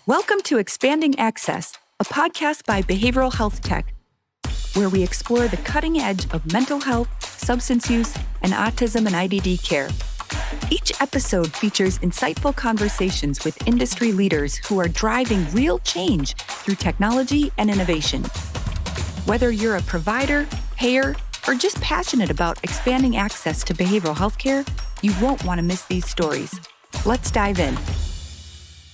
Welcome to Expanding Access, a podcast by Behavioral Health Tech, where we explore the cutting edge of mental health, substance use, and autism and IDD care. Each episode features insightful conversations with industry leaders who are driving real change through technology and innovation. Whether you're a provider, payer, or just passionate about expanding access to behavioral health care, you won't want to miss these stories. Let's dive in.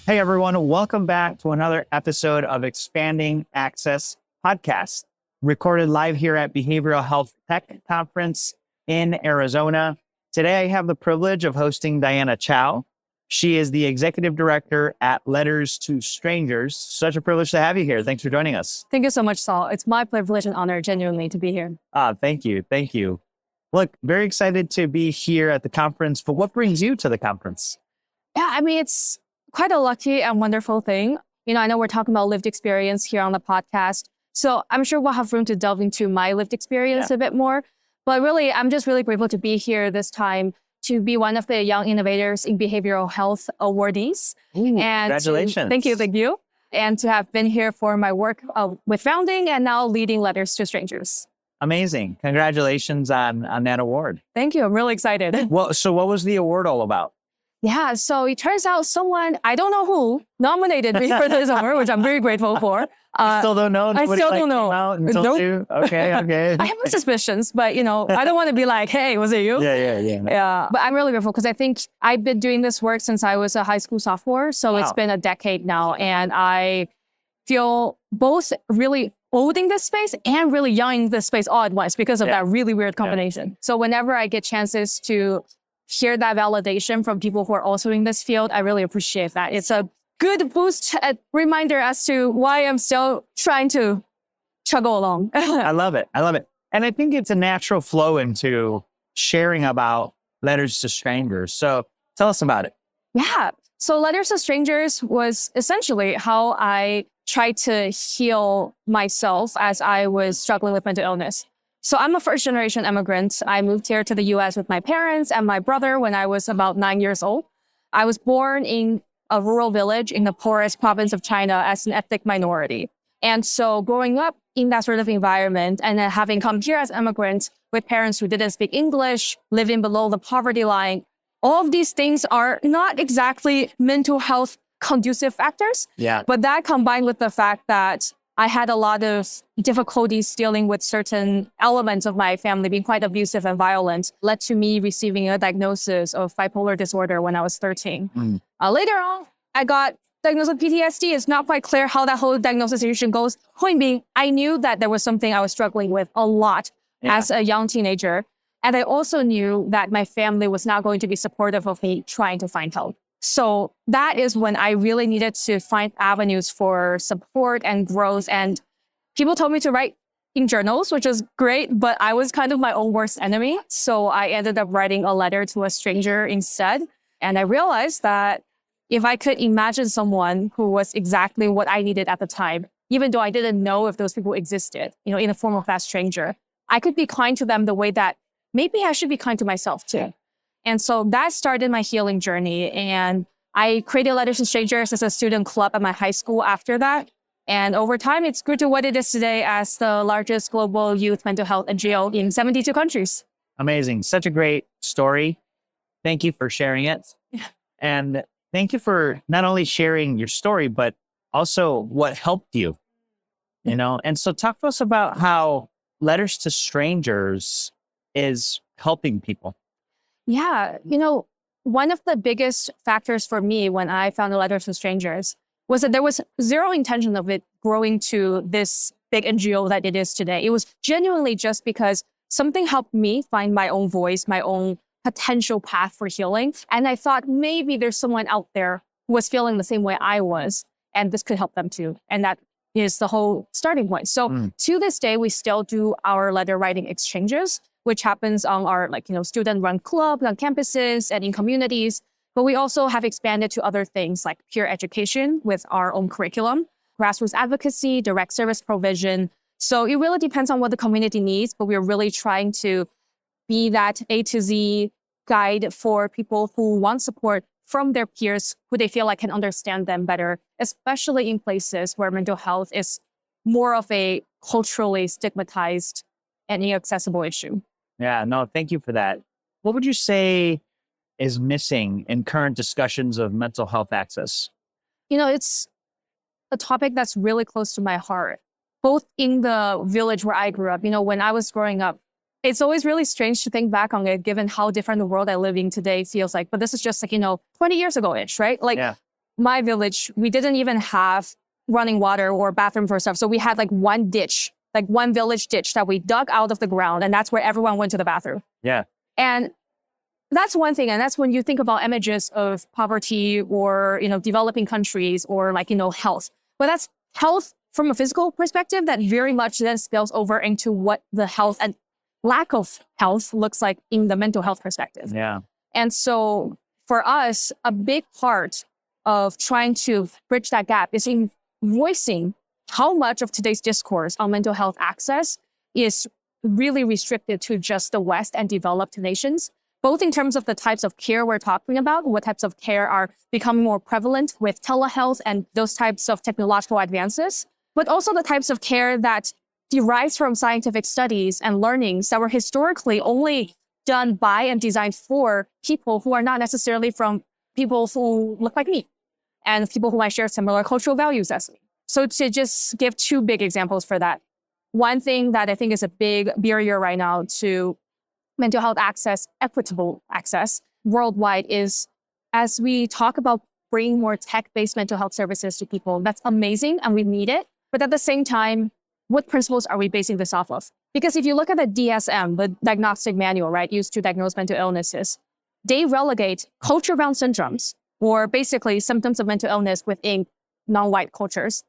Hey everyone, welcome back to another episode of Expanding Access podcast, recorded live here at Behavioral Health Tech Conference in Arizona. Today I have the privilege of hosting Diana Chao. She is the Executive Director at Letters to Strangers. Such a privilege to have you here. Thanks for joining us. Thank you so much, Saul. It's my privilege and honor, genuinely, to be here. Thank you. Thank you. Look, very excited to be here at the conference, but what brings you to the conference? Yeah, it's quite a lucky and wonderful thing. I know we're talking about lived experience here on the podcast, so I'm sure we'll have room to delve into my lived experience a bit more. But really, I'm just really grateful to be here this time to be one of the Young Innovators in Behavioral Health awardees. Ooh, and congratulations. Thank you. And to have been here for my work with founding and now leading Letters to Strangers. Amazing. Congratulations on that award. Thank you. I'm really excited. Well, so what was the award all about? Yeah, so it turns out someone, I don't know who, nominated me for this award, which I'm very grateful for. Still don't know? I still don't know. Nope. Okay. I have my suspicions, but I don't want to be like, hey, was it you? Yeah. But I'm really grateful because I think I've been doing this work since I was a high school sophomore. So It's been a decade now. And I feel both really old in this space and really young in this space all at once because of that really weird combination. Yeah. So whenever I get chances to hear that validation from people who are also in this field, I really appreciate that. It's a good boost, a reminder as to why I'm still trying to chuggle along. I love it. And I think it's a natural flow into sharing about Letters to Strangers. So tell us about it. Yeah. So Letters to Strangers was essentially how I tried to heal myself as I was struggling with mental illness. So I'm a first-generation immigrant. I moved here to the U.S. with my parents and my brother when I was about 9 years old. I was born in a rural village in the poorest province of China as an ethnic minority. And so growing up in that sort of environment and then having come here as immigrants with parents who didn't speak English, living below the poverty line, all of these things are not exactly mental health conducive factors. Yeah. But that combined with the fact that I had a lot of difficulties dealing with certain elements of my family being quite abusive and violent led to me receiving a diagnosis of bipolar disorder when I was 13. Later on, I got diagnosed with PTSD. It's not quite clear how that whole diagnosis situation goes. Point being, I knew that there was something I was struggling with a lot as a young teenager. And I also knew that my family was not going to be supportive of me trying to find help. So that is when I really needed to find avenues for support and growth. And people told me to write in journals, which is great, but I was kind of my own worst enemy. So I ended up writing a letter to a stranger instead. And I realized that if I could imagine someone who was exactly what I needed at the time, even though I didn't know if those people existed, in the form of that stranger, I could be kind to them the way that maybe I should be kind to myself too. And so that started my healing journey. And I created Letters to Strangers as a student club at my high school after that. And over time, it's grew to what it is today as the largest global youth mental health NGO in 72 countries. Amazing. Such a great story. Thank you for sharing it. Yeah. And thank you for not only sharing your story, but also what helped you, And so talk to us about how Letters to Strangers is helping people. Yeah. One of the biggest factors for me when I found Letters to Strangers was that there was zero intention of it growing to this big NGO that it is today. It was genuinely just because something helped me find my own voice, my own potential path for healing. And I thought maybe there's someone out there who was feeling the same way I was, and this could help them too. And that is the whole starting point. So to this day, we still do our letter writing exchanges, which happens on our student-run clubs on campuses and in communities. But we also have expanded to other things like peer education with our own curriculum, grassroots advocacy, direct service provision. So it really depends on what the community needs, but we're really trying to be that A to Z guide for people who want support from their peers who they feel like can understand them better, especially in places where mental health is more of a culturally stigmatized and inaccessible issue. Yeah, no, thank you for that. What would you say is missing in current discussions of mental health access? It's a topic that's really close to my heart, both in the village where I grew up. When I was growing up, it's always really strange to think back on it, given how different the world I live in today feels like. But this is just 20 years ago-ish, right? My village, we didn't even have running water or bathroom for stuff. So we had one ditch, one village ditch that we dug out of the ground. And that's where everyone went to the bathroom. Yeah. And that's one thing. And that's when you think about images of poverty or, developing countries or health. But that's health from a physical perspective that very much then spills over into what the health and lack of health looks like in the mental health perspective. Yeah. And so for us, a big part of trying to bridge that gap is in voicing how much of today's discourse on mental health access is really restricted to just the West and developed nations, both in terms of the types of care we're talking about, what types of care are becoming more prevalent with telehealth and those types of technological advances, but also the types of care that derives from scientific studies and learnings that were historically only done by and designed for people who are not necessarily from people who look like me and people who might share similar cultural values as me. So to just give two big examples for that, one thing that I think is a big barrier right now to mental health access, equitable access worldwide is, as we talk about bringing more tech-based mental health services to people, that's amazing and we need it. But at the same time, what principles are we basing this off of? Because if you look at the DSM, the diagnostic manual, right, used to diagnose mental illnesses, they relegate culture-bound syndromes, or basically symptoms of mental illness within non-white cultures,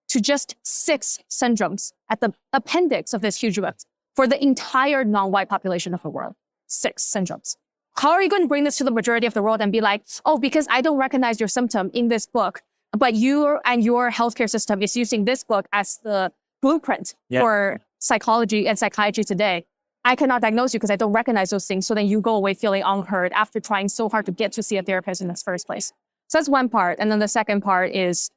to just 6 syndromes at the appendix of this huge list for the entire non-white population of the world. 6 syndromes. How are you going to bring this to the majority of the world and be like, oh, because I don't recognize your symptom in this book, but you and your healthcare system is using this book as the blueprint for psychology and psychiatry today. I cannot diagnose you because I don't recognize those things. So then you go away feeling unheard after trying so hard to get to see a therapist in the first place. So that's one part. And then the second part is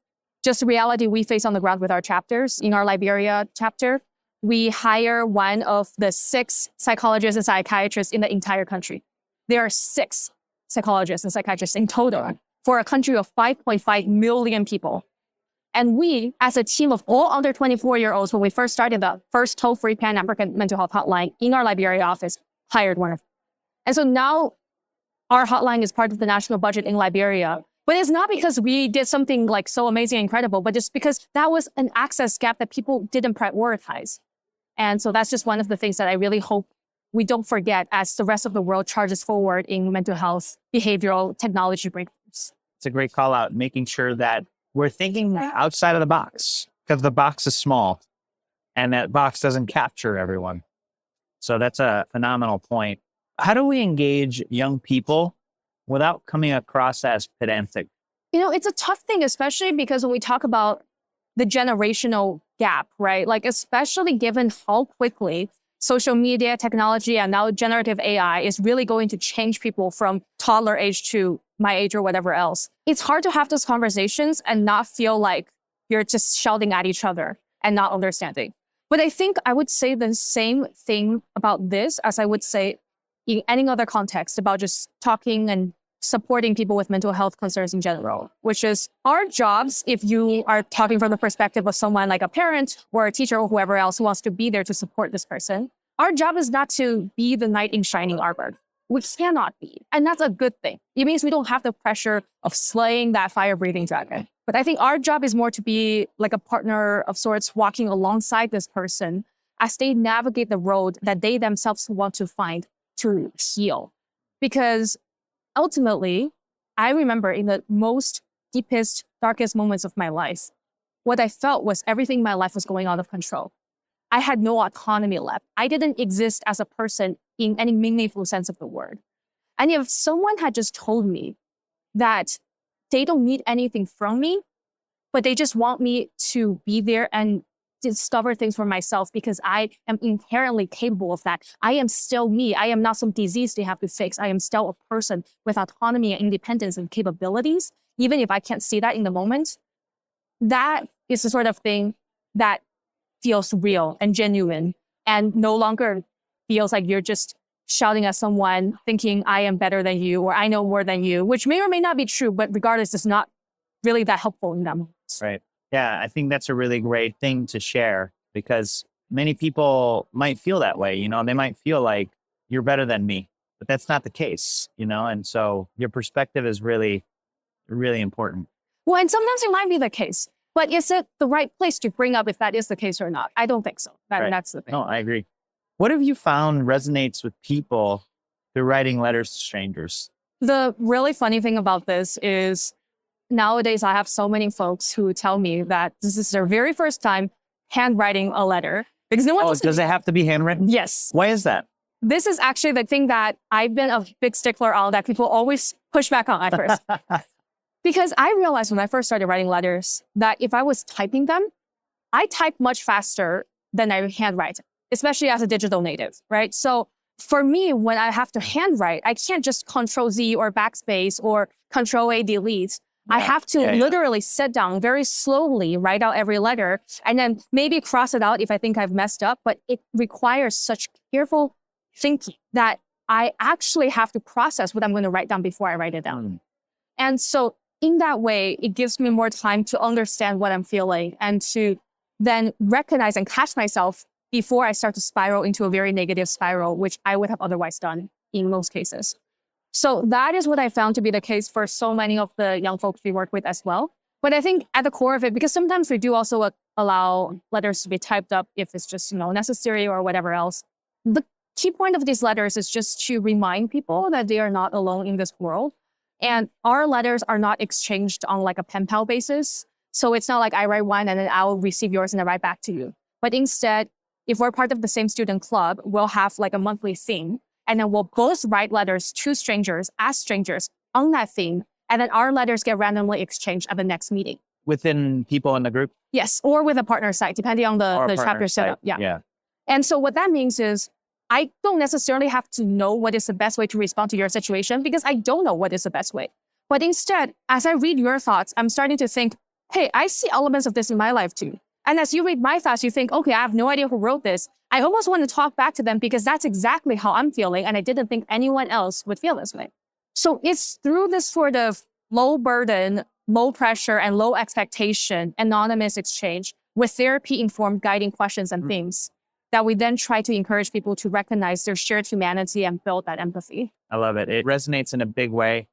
just the reality we face on the ground with our chapters. In our Liberia chapter, we hire one of the 6 psychologists and psychiatrists in the entire country. There are 6 psychologists and psychiatrists in total for a country of 5.5 million people. And we, as a team of all under 24-year-olds, when we first started the first toll-free Pan-African mental health hotline in our Liberia office, hired one of them. And so now our hotline is part of the national budget in Liberia. But it's not because we did something so amazing and incredible, but just because that was an access gap that people didn't prioritize. And so that's just one of the things that I really hope we don't forget as the rest of the world charges forward in mental health, behavioral technology breakthroughs. It's a great call out, making sure that we're thinking outside of the box, because the box is small and that box doesn't capture everyone. So that's a phenomenal point. How do we engage young people without coming across as pedantic? It's a tough thing, especially because when we talk about the generational gap, right? Especially given how quickly social media, technology, and now generative AI is really going to change people from toddler age to my age or whatever else. It's hard to have those conversations and not feel like you're just shouting at each other and not understanding. But I think I would say the same thing about this as I would say in any other context about just talking and supporting people with mental health concerns in general, which is our jobs, if you are talking from the perspective of someone like a parent or a teacher or whoever else who wants to be there to support this person, our job is not to be the knight in shining armor. We cannot be. And that's a good thing. It means we don't have the pressure of slaying that fire-breathing dragon. But I think our job is more to be like a partner of sorts walking alongside this person as they navigate the road that they themselves want to find to heal. Because ultimately, I remember in the most deepest, darkest moments of my life, what I felt was everything in my life was going out of control. I had no autonomy left. I didn't exist as a person in any meaningful sense of the word. And if someone had just told me that they don't need anything from me, but they just want me to be there and discover things for myself because I am inherently capable of that. I am still me. I am not some disease they have to fix. I am still a person with autonomy and independence and capabilities, even if I can't see that in the moment. That is the sort of thing that feels real and genuine and no longer feels like you're just shouting at someone thinking I am better than you or I know more than you, which may or may not be true, but regardless, it's not really that helpful in them. Right. Yeah, I think that's a really great thing to share because many people might feel that way. They might feel like you're better than me, but that's not the case, and so your perspective is really, really important. Well, and sometimes it might be the case, but is it the right place to bring up if that is the case or not? I don't think so. That's the thing. No, I agree. What have you found resonates with people through writing letters to strangers? The really funny thing about this is nowadays I have so many folks who tell me that this is their very first time handwriting a letter because no one does it have to be handwritten? Yes. Why is that? This is actually the thing that I've been a big stickler on that people always push back on at first. Because I realized when I first started writing letters that if I was typing them, I type much faster than I handwrite, especially as a digital native, right? So for me, when I have to handwrite, I can't just Control Z or backspace or Control A delete. I have to literally sit down very slowly, write out every letter, and then maybe cross it out if I think I've messed up. But it requires such careful thinking that I actually have to process what I'm going to write down before I write it down. And so in that way, it gives me more time to understand what I'm feeling and to then recognize and catch myself before I start to spiral into a very negative spiral, which I would have otherwise done in most cases. So that is what I found to be the case for so many of the young folks we work with as well. But I think at the core of it, because sometimes we do also allow letters to be typed up if it's just, necessary or whatever else. The key point of these letters is just to remind people that they are not alone in this world. And our letters are not exchanged on like a pen pal basis. So it's not like I write one and then I'll receive yours and I write back to you. But instead, if we're part of the same student club, we'll have like a monthly theme. And then we'll both write letters to strangers as strangers on that theme. And then our letters get randomly exchanged at the next meeting. Within people in the group? Yes, or with a partner site, depending on the chapter setup. Yeah. And so what that means is I don't necessarily have to know what is the best way to respond to your situation because I don't know what is the best way. But instead, as I read your thoughts, I'm starting to think, hey, I see elements of this in my life too. And as you read my thoughts, you think, okay, I have no idea who wrote this. I almost want to talk back to them because that's exactly how I'm feeling. And I didn't think anyone else would feel this way. So it's through this sort of low burden, low pressure, and low expectation, anonymous exchange with therapy-informed guiding questions and themes that we then try to encourage people to recognize their shared humanity and build that empathy. I love it. It resonates in a big way.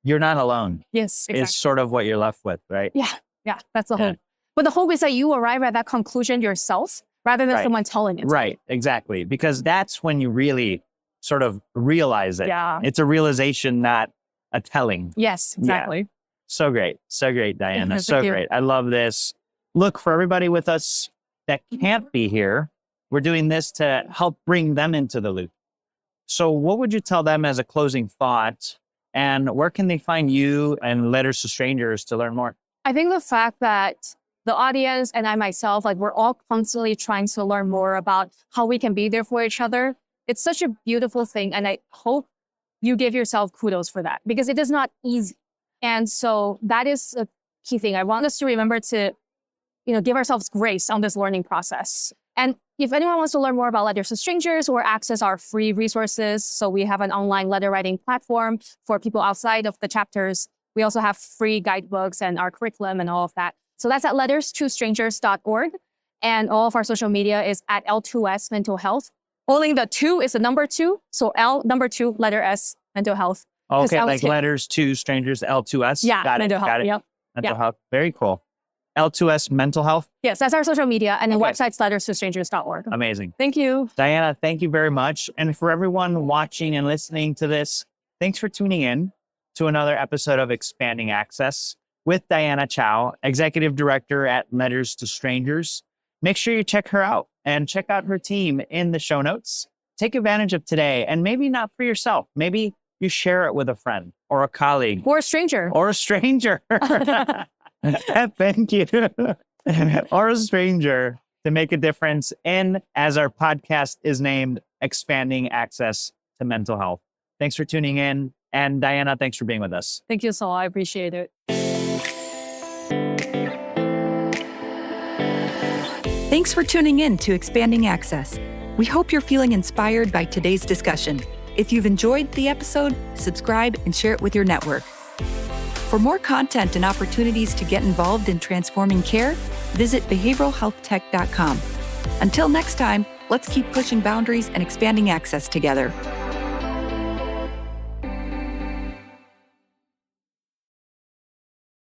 You're not alone. Yes, exactly. It's sort of what you're left with, right? Yeah, that's the hope. But the hope is that you arrive at that conclusion yourself rather than someone telling it. Right, exactly. Because that's when you really sort of realize it. Yeah. It's a realization, not a telling. Yes, exactly. Yeah. So great, Diana. So great. I love this. Look, for everybody with us that can't be here, we're doing this to help bring them into the loop. So what would you tell them as a closing thought? And where can they find you and Letters to Strangers to learn more? I think the fact that the audience and I myself, we're all constantly trying to learn more about how we can be there for each other. It's such a beautiful thing. And I hope you give yourself kudos for that because it is not easy. And so that is a key thing. I want us to remember to, give ourselves grace on this learning process. And if anyone wants to learn more about Letters to Strangers or access our free resources, so we have an online letter writing platform for people outside of the chapters. We also have free guidebooks and our curriculum and all of that. So that's at letterstostrangers.org. And all of our social media is at L2S Mental Health. Only the 2 is the number 2. So L, number 2, letter S, Mental Health. Okay, like Letters to Strangers, L2S? Yeah, got Mental Health. Got it. Yep. Mental Health. Very cool. L2S Mental Health? Yes, that's our social media. And the website's letterstostrangers.org. Amazing. Thank you. Diana, thank you very much. And for everyone watching and listening to this, thanks for tuning in to another episode of Expanding Access with Diana Chao, Executive Director at Letters to Strangers. Make sure you check her out and check out her team in the show notes. Take advantage of today, and maybe not for yourself. Maybe you share it with a friend or a colleague. Or a stranger. Or a stranger. Thank you. Or a stranger. to make a difference in, as our podcast is named, expanding access to mental health. Thanks for tuning in. And Diana, thanks for being with us. Thank you, Saul. I appreciate it. Thanks for tuning in to Expanding Access. We hope you're feeling inspired by today's discussion. If you've enjoyed the episode, subscribe and share it with your network. For more content and opportunities to get involved in transforming care, visit behavioralhealthtech.com. Until next time, let's keep pushing boundaries and expanding access together.